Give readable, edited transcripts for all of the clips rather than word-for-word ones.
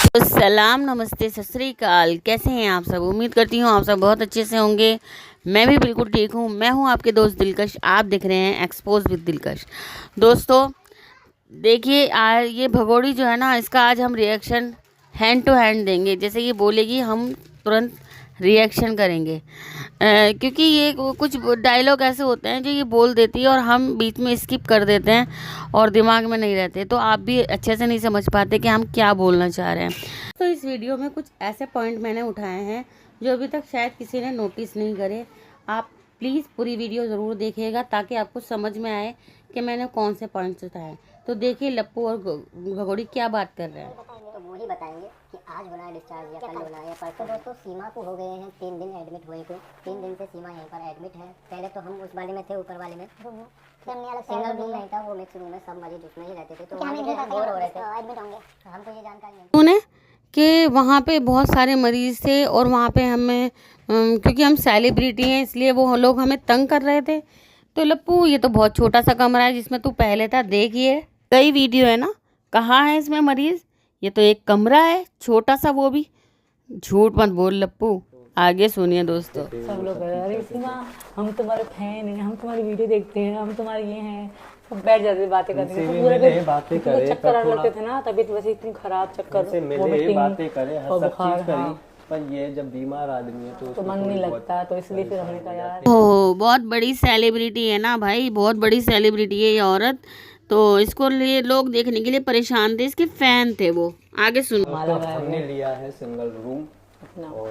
तो सलाम, नमस्ते, सत श्री अकाल। कैसे हैं आप सब? उम्मीद करती हूँ आप सब बहुत अच्छे से होंगे। मैं भी बिल्कुल ठीक हूँ। मैं हूँ आपके दोस्त दिलकश। आप देख रहे हैं एक्सपोज विद दिलकश। दोस्तों देखिए, आज ये भगोड़ी जो है ना, इसका आज हम रिएक्शन हैंड टू हैंड देंगे। जैसे ये बोलेगी हम तुरंत रिएक्शन करेंगे। क्योंकि ये कुछ डायलॉग ऐसे होते हैं जो ये बोल देती है और हम बीच में स्किप कर देते हैं और दिमाग में नहीं रहते, तो आप भी अच्छे से नहीं समझ पाते कि हम क्या बोलना चाह रहे हैं। तो इस वीडियो में कुछ ऐसे पॉइंट मैंने उठाए हैं जो अभी तक शायद किसी ने नोटिस नहीं करे। आप प्लीज़ पूरी वीडियो ज़रूर देखिएगा ताकि आपको समझ में आए कि मैंने कौन से पॉइंट्स उठाए। तो देखिए लप्पू और भगोड़ी क्या बात कर रहे हैं। तो वो ही बताएंगे कि आज होना है डिस्चार्ज या कल होना है या परसों। तो दोस्तों सीमा को हो गए हैं 3 दिन एडमिट हुए थे। 3 दिन से सीमा यहीं पर एडमिट है। पहले तो हम उस वाले में थे, ऊपर वाले में सिंगल रूम नहीं था, वो मिक्स रूम है, सब मरीज उसमें ही रहते थे। तो वहाँ बोर हो रहे थे एडमिट होंगे, हमको ये जानकारी नहीं उन्हें कि वहाँ पे बहुत सारे मरीज़ थे और वहाँ पे हमें क्योंकि हम सेलिब्रिटी हैं इसलिए वो लोग हमें तंग कर रहे थे। तो लप्पू ये तो बहुत छोटा सा कमरा है जिसमें तू पहले था, देखिए कई वीडियो है ना, कहाँ है इसमें मरीज़? ये तो एक कमरा है छोटा सा, वो भी। झूठ मत बोल लप्पू, आगे सुनिए दोस्तों। सब लोग कह रहे अरे सीमा हम तुम्हारे फैन हैं, हम तुम्हारी वीडियो देखते हैं, हम तुम्हारे ये हैं। सब बैठ जाते थे बातें करने। तो पूरे बातें करे, चक्कर आने लगते थे ना, तबीयत वैसे इतनी खराब, चक्कर, मिले, बातें करे, और सब बुखार। चीज करी। हाँ। पर ये जब बीमार आदमी है तो तो मन नहीं लगता, तो इसलिए फिर हमने कहा यार ओह, बहुत बड़ी सेलिब्रिटी है ना भाई, बहुत बड़ी सेलिब्रिटी है ये औरत। तो इसको लिए लोग देखने के लिए परेशान थे, इसके फैन थे वो। आगे सुनो। हमने लिया है सिंगल रूम अपना, और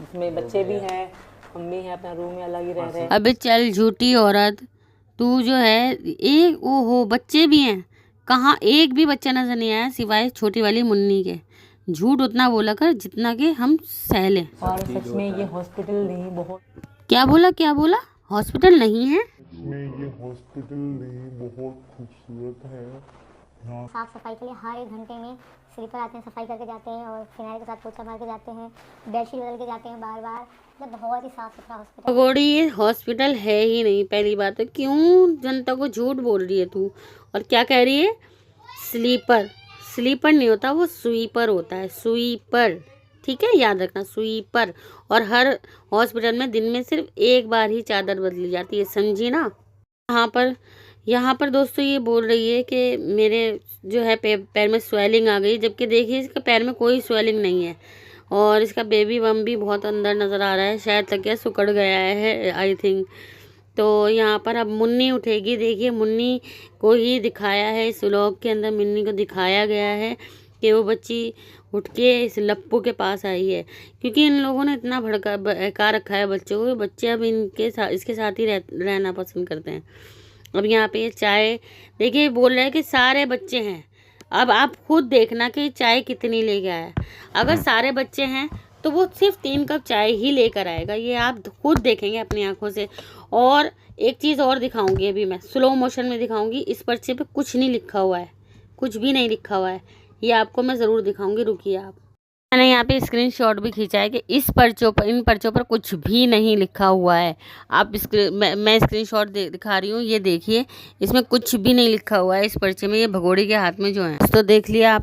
इसमें बच्चे भी हैं, हम भी हैं, अपना रूम में अलग ही रह रहे हैं। अबे चल झूठी औरत, तू जो है एक ओहो बच्चे भी हैं। कहाँ? एक भी बच्चा नजर नहीं आया सिवाय छोटी वाली मुन्नी के। झूठ उतना बोला कर जितना कि हम सह लें। और सच में ये हॉस्पिटल नहीं, बहुत क्या बोला, क्या बोला? हॉस्पिटल नहीं है? में ये हॉस्पिटल नहीं बहुत खूबसूरत है। यहाँ साफ सफाई के लिए हर 1 घंटे में स्लीपर आते हैं, सफाई करके जाते हैं और फिनाइल के साथ पोछा मार के जाते हैं, बेडशीट बदल के जाते हैं बार बार। मतलब बहुत ही साफ सुथरा हॉस्पिटल। पगोड़ी ये हॉस्पिटल है ही नहीं। पहली बात है, क्यों जनता को झूठ बोल रही है तू? और क्या कह रही है? स्लीपर, स्लीपर नहीं होता, वो स्वीपर होता है, स्वीपर। ठीक है, याद रखना, स्वीपर। और हर हॉस्पिटल में दिन में सिर्फ एक बार ही चादर बदली जाती है, समझी ना? यहाँ पर दोस्तों ये बोल रही है कि मेरे जो है पैर में स्वेलिंग आ गई, जबकि देखिए इसके पैर में कोई स्वेलिंग नहीं है और इसका बेबी बम भी बहुत अंदर नज़र आ रहा है, शायद तक क्या सिकुड़ गया है आई थिंक। तो यहाँ पर अब मुन्नी उठेगी। देखिए मुन्नी को ही दिखाया है इस व्लॉग के अंदर, मुन्नी को दिखाया गया है कि वो बच्ची उठ के इस लप्पू के पास आई है, क्योंकि इन लोगों ने इतना बहका रखा है बच्चों को। बच्चे अब इसके साथ ही रहना पसंद करते हैं। अब यहाँ पे चाय देखिए, बोल रहे हैं कि सारे बच्चे हैं। अब आप खुद देखना कि चाय कितनी लेके आया। अगर सारे बच्चे हैं तो वो सिर्फ 3 कप चाय ही लेकर आएगा, ये आप खुद देखेंगे अपनी आंखों से। और एक चीज़ और दिखाऊंगी, अभी मैं स्लो मोशन में दिखाऊंगी। इस पर्चे पे कुछ नहीं लिखा हुआ है, कुछ भी नहीं लिखा हुआ है, ये आपको मैं ज़रूर दिखाऊंगी, रुकिए आप। मैंने यहाँ पे स्क्रीनशॉट भी खींचा है कि इन पर्चों पर कुछ भी नहीं लिखा हुआ है। आप मैं स्क्रीनशॉट दिखा रही हूँ, ये देखिए, इसमें कुछ भी नहीं लिखा हुआ है इस पर्चे में। ये भगोड़ी के हाथ में जो है, तो देख लिया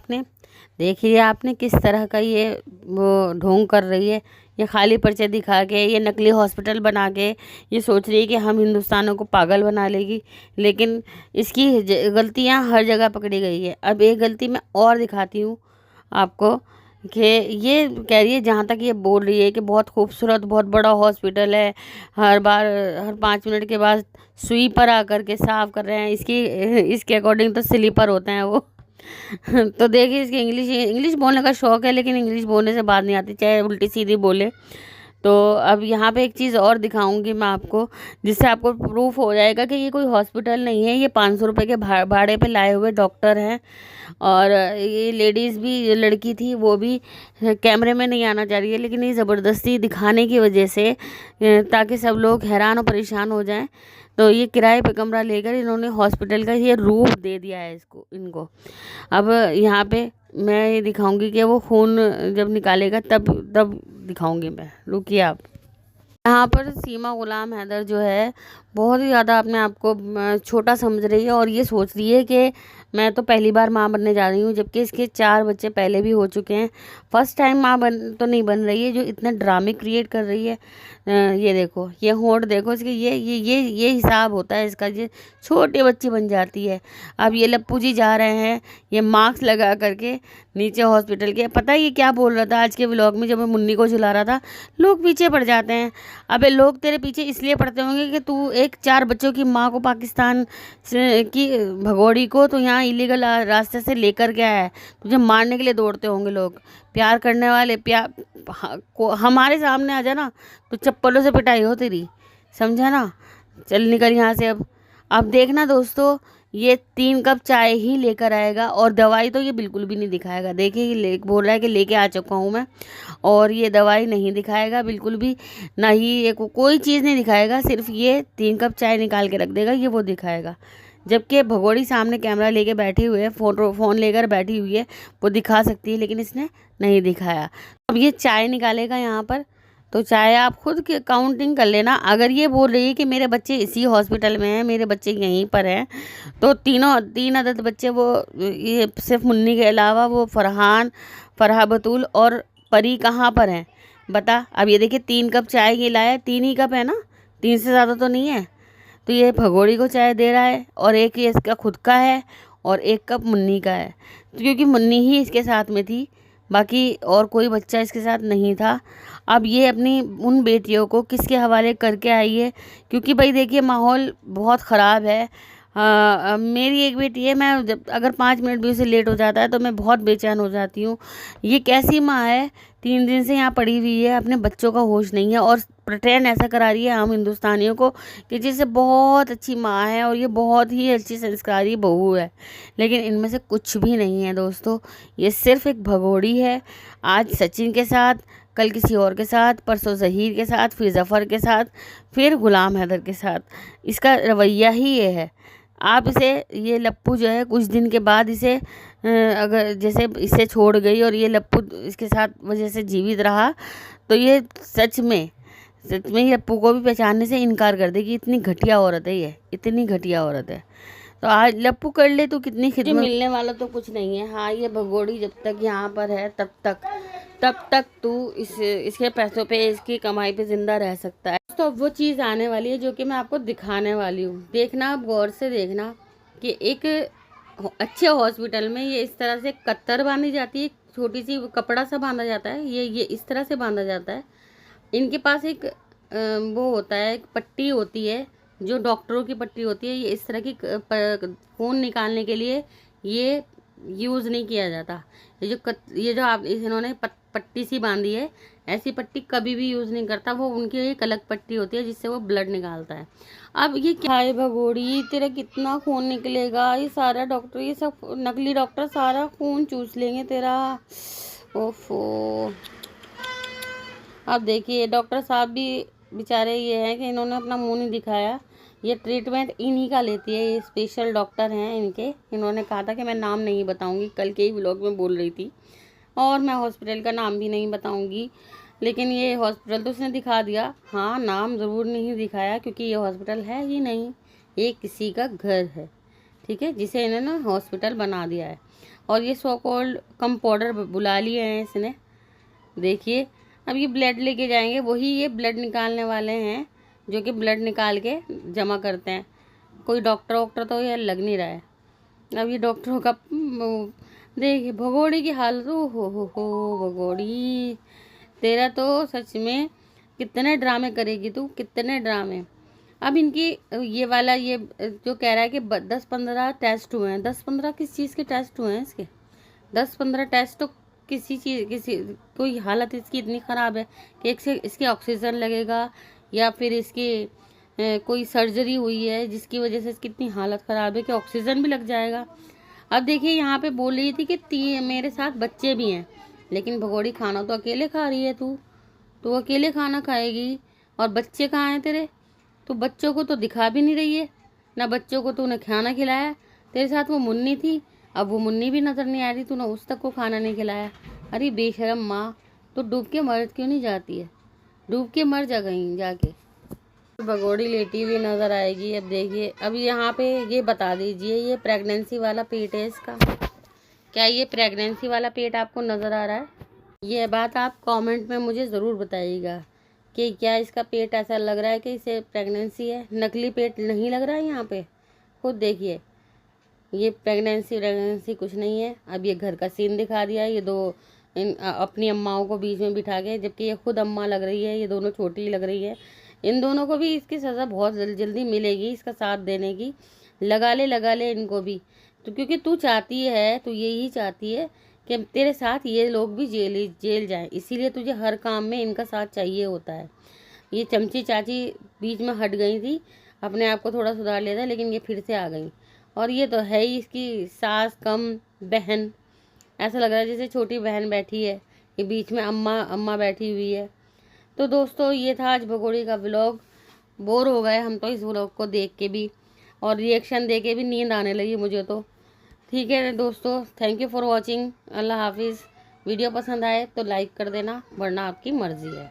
आपने किस तरह का ये वो ढोंग कर रही है। ये खाली पर्चे दिखा के, ये नकली हॉस्पिटल बना के ये सोच रही है कि हम हिंदुस्तानियों को पागल बना लेगी, लेकिन इसकी गलतियाँ हर जगह पकड़ी गई है। अब एक गलती मैं और दिखाती हूँ आपको कि ये कह रही है, जहाँ तक ये बोल रही है कि बहुत खूबसूरत बहुत बड़ा हॉस्पिटल है, हर 5 मिनट के बाद स्वीपर आकर के साफ़ कर रहे हैं। इसके अकॉर्डिंग तो स्लीपर होते हैं वो। तो देखिए, इसके इंग्लिश बोलने का शौक़ है, लेकिन इंग्लिश बोलने से बात नहीं आती, चाहे उल्टी सीधी बोले। तो अब यहाँ पे एक चीज़ और दिखाऊंगी मैं आपको, जिससे आपको प्रूफ हो जाएगा कि ये कोई हॉस्पिटल नहीं है, ये 500 रुपये के भाड़े पे लाए हुए डॉक्टर हैं। और ये लेडीज़ भी, ये लड़की थी वो भी कैमरे में नहीं आना चाह रही है, लेकिन ये ज़बरदस्ती दिखाने की वजह से, ताकि सब लोग हैरान और परेशान हो जाएं, तो ये किराए पे कमरा लेकर इन्होंने हॉस्पिटल का ये रूप दे दिया है इनको। अब यहाँ पे मैं ये दिखाऊंगी कि वो खून जब निकालेगा तब दिखाऊंगी मैं, रुकिए आप। यहाँ पर सीमा गुलाम हैदर जो है बहुत ही ज़्यादा अपने आप को छोटा समझ रही है और ये सोच रही है कि मैं तो पहली बार माँ बनने जा रही हूँ, जबकि इसके 4 बच्चे पहले भी हो चुके हैं। फर्स्ट टाइम माँ तो नहीं बन रही है, जो इतना ड्रामे क्रिएट कर रही है। ये देखो, ये होंठ देखो इसके, ये हिसाब होता है इसका। ये छोटे बच्ची बन जाती है। अब ये लप्पू जी जा रहे हैं, ये मास्क लगा करके नीचे हॉस्पिटल के। पता है ये क्या बोल रहा था आज के व्लॉग में, जब मैं मुन्नी को झुला रहा था, लोग पीछे पड़ जाते हैं। अबे लोग तेरे पीछे इसलिए पड़ते होंगे कि तू एक 4 बच्चों की माँ को, पाकिस्तान की भगोड़ी को तो यहाँ इलीगल रास्ते से लेकर के आया है। तुझे मारने के लिए दौड़ते होंगे लोग। प्यार करने वाले हमारे सामने आ जा ना तो चप्पलों से पिटाई हो तेरी, समझा ना। चल निकल यहाँ से। अब देखना दोस्तों, ये 3 कप चाय ही लेकर आएगा और दवाई तो ये बिल्कुल भी नहीं दिखाएगा। देखिए बोल रहा है कि लेके आ चुका हूँ मैं, और ये दवाई नहीं दिखाएगा बिल्कुल भी, ना ही ये कोई चीज़ नहीं दिखाएगा। सिर्फ ये 3 कप चाय निकाल के रख देगा, ये वो दिखाएगा। जबकि भगोड़ी सामने कैमरा लेके बैठी हुई है, फ़ोन लेकर बैठी हुई है, वो दिखा सकती है, लेकिन इसने नहीं दिखाया। अब ये चाय निकालेगा यहाँ पर, तो चाहे आप खुद के काउंटिंग कर लेना। अगर ये बोल रही है कि मेरे बच्चे इसी हॉस्पिटल में हैं, मेरे बच्चे यहीं पर हैं, तो 3 अदद बच्चे, वो ये सिर्फ मुन्नी के अलावा वो फरहान, फरहा बतूल और परी कहाँ पर हैं बता। अब ये देखिए 3 कप चाय ये लाया, 3 ही कप है ना, 3 से ज़्यादा तो नहीं है। तो ये भगोड़ी को चाय दे रहा है, और एक ये इसका खुद का है और 1 कप मुन्नी का है, तो क्योंकि मुन्नी ही इसके साथ में थी, बाकी और कोई बच्चा इसके साथ नहीं था। अब ये अपनी उन बेटियों को किसके हवाले करके आई है, क्योंकि भाई देखिए माहौल बहुत ख़राब है। मेरी एक बेटी है, मैं जब अगर 5 मिनट भी उसे लेट हो जाता है तो मैं बहुत बेचैन हो जाती हूँ। ये कैसी माँ है, 3 दिन से यहाँ पड़ी हुई है, अपने बच्चों का होश नहीं है, और प्रिटेंड ऐसा करा रही है हम हिंदुस्तानियों को कि जैसे बहुत अच्छी माँ है और ये बहुत ही अच्छी संस्कारी बहू है। लेकिन इनमें से कुछ भी नहीं है दोस्तों। ये सिर्फ एक भगोड़ी है। आज सचिन के साथ, कल किसी और के साथ, परसों ज़हीर के साथ, फिर ज़फ़र के साथ, फिर गुलाम हैदर के साथ। इसका रवैया ही ये है। आप इसे, ये लप्पू जो है, कुछ दिन के बाद इसे अगर जैसे इसे छोड़ गई और ये लप्पू इसके साथ वजह से जीवित रहा, तो ये सच में ही लप्पू को भी पहचानने से इनकार कर देगी। इतनी घटिया औरत है ये, इतनी घटिया औरत है। तो आज लप्पू कर ले तो कितनी खिदमत। मिलने वाला तो कुछ नहीं है। हाँ, ये भगोड़ी जब तक यहाँ पर है तब तक तू इसके पैसों पे, इसकी कमाई पे जिंदा रह सकता है। तो वो चीज़ आने वाली है जो कि मैं आपको दिखाने वाली हूँ। देखना, आप गौर से देखना कि एक अच्छे हॉस्पिटल में ये इस तरह से कत्तर बांधी जाती है, छोटी सी कपड़ा सा बांधा जाता है, ये इस तरह से बांधा जाता है। इनके पास एक वो होता है, एक पट्टी होती है जो डॉक्टरों की पट्टी होती है। ये इस तरह की खून निकालने के लिए ये यूज़ नहीं किया जाता। ये जो आप इन्होंने पट्टी सी बांधी है, ऐसी पट्टी कभी भी यूज़ नहीं करता। वो उनकी एक अलग पट्टी होती है जिससे वो ब्लड निकालता है। अब ये क्या है भगोड़ी, तेरा कितना खून निकलेगा। ये सारा डॉक्टर, ये सब नकली डॉक्टर सारा खून चूस लेंगे तेरा। ओफो। अब देखिए डॉक्टर साहब भी बेचारे ये हैं कि इन्होंने अपना मुंह नहीं दिखाया। ये ट्रीटमेंट इन्हीं का लेती है, ये स्पेशल डॉक्टर हैं इनके। इन्होंने कहा था कि मैं नाम नहीं बताऊंगी, कल के ही व्लॉग में बोल रही थी, और मैं हॉस्पिटल का नाम भी नहीं बताऊंगी। लेकिन ये हॉस्पिटल तो उसने दिखा दिया। हाँ, नाम ज़रूर नहीं दिखाया क्योंकि ये हॉस्पिटल है ही नहीं, ये किसी का घर है, ठीक है, जिसे इन्होंने हॉस्पिटल बना दिया है। और ये सो कॉल्ड कंपाउंडर बुला लिए हैं इसने। देखिए अब ये ब्लड लेके जाएंगे, वही ये ब्लड निकालने वाले हैं जो कि ब्लड निकाल के जमा करते हैं। कोई डॉक्टर वॉक्टर तो ये लग नहीं रहा है। अब ये डॉक्टरों का देखिए भगोड़ी की हालत। हो भगोड़ी, तेरा तो सच में कितने ड्रामे करेगी तू, कितने ड्रामे। अब इनकी ये वाला, ये जो कह रहा है कि 10-15 टेस्ट हुए हैं। 10-15 किस चीज़ के टेस्ट हुए हैं इसके? 10-15 टेस्ट तो कोई हालत इसकी इतनी ख़राब है कि इसके ऑक्सीजन लगेगा, या फिर इसकी कोई सर्जरी हुई है जिसकी वजह से इसकी इतनी हालत ख़राब है कि ऑक्सीजन भी लग जाएगा। अब देखिए यहाँ पे बोल रही थी कि मेरे साथ बच्चे भी हैं, लेकिन भगोड़ी खाना तो अकेले खा रही है तू अकेले खाना खाएगी, और बच्चे कहाँ हैं तेरे? तू बच्चों को तो दिखा भी नहीं रही है, ना बच्चों को तूने खाना खिलाया। तेरे साथ वो मुन्नी थी, अब वो मुन्नी भी नज़र नहीं आ रही, तूने उस तक को खाना नहीं खिलाया। अरे बेशरम माँ, तो डूब के मर क्यों नहीं जाती है? डूब के मर जा कहीं जाके। भगोड़ी लेटी हुई नज़र आएगी। अब देखिए, अब यहाँ पे ये बता दीजिए, ये प्रेगनेंसी वाला पेट है इसका? क्या ये प्रेगनेंसी वाला पेट आपको नज़र आ रहा है? ये बात आप कमेंट में मुझे ज़रूर बताइएगा कि क्या इसका पेट ऐसा लग रहा है कि इसे प्रेगनेंसी है। नकली पेट नहीं लग रहा है यहाँ पे, खुद देखिए। ये प्रेगनेंसी कुछ नहीं है। अब ये घर का सीन दिखा दिया है, ये दो अपनी अम्माओं को बीच में बिठा के, जबकि ये खुद अम्मा लग रही है, ये दोनों छोटी लग रही है। इन दोनों को भी इसकी सज़ा बहुत जल्दी मिलेगी, इसका साथ देने की। लगा ले इनको भी, तो क्योंकि तू चाहती है, तू यही चाहती है कि तेरे साथ ये लोग भी जेल जाएं, इसीलिए तुझे हर काम में इनका साथ चाहिए होता है। ये चमची चाची बीच में हट गई थी, अपने आप को थोड़ा सुधार लिया था, लेकिन ये फिर से आ गई। और ये तो है ही इसकी सास कम बहन, ऐसा लग रहा है जैसे छोटी बहन बैठी है, ये बीच में अम्मा बैठी हुई है। तो दोस्तों, ये था आज भगोड़ी का व्लॉग। बोर हो गए हम तो इस व्लॉग को देख के भी, और रिएक्शन दे के भी नींद आने लगी मुझे तो। ठीक है दोस्तों, थैंक यू फॉर वॉचिंग। अल्लाह हाफिज़। वीडियो पसंद आए तो लाइक कर देना, वरना आपकी मर्ज़ी है।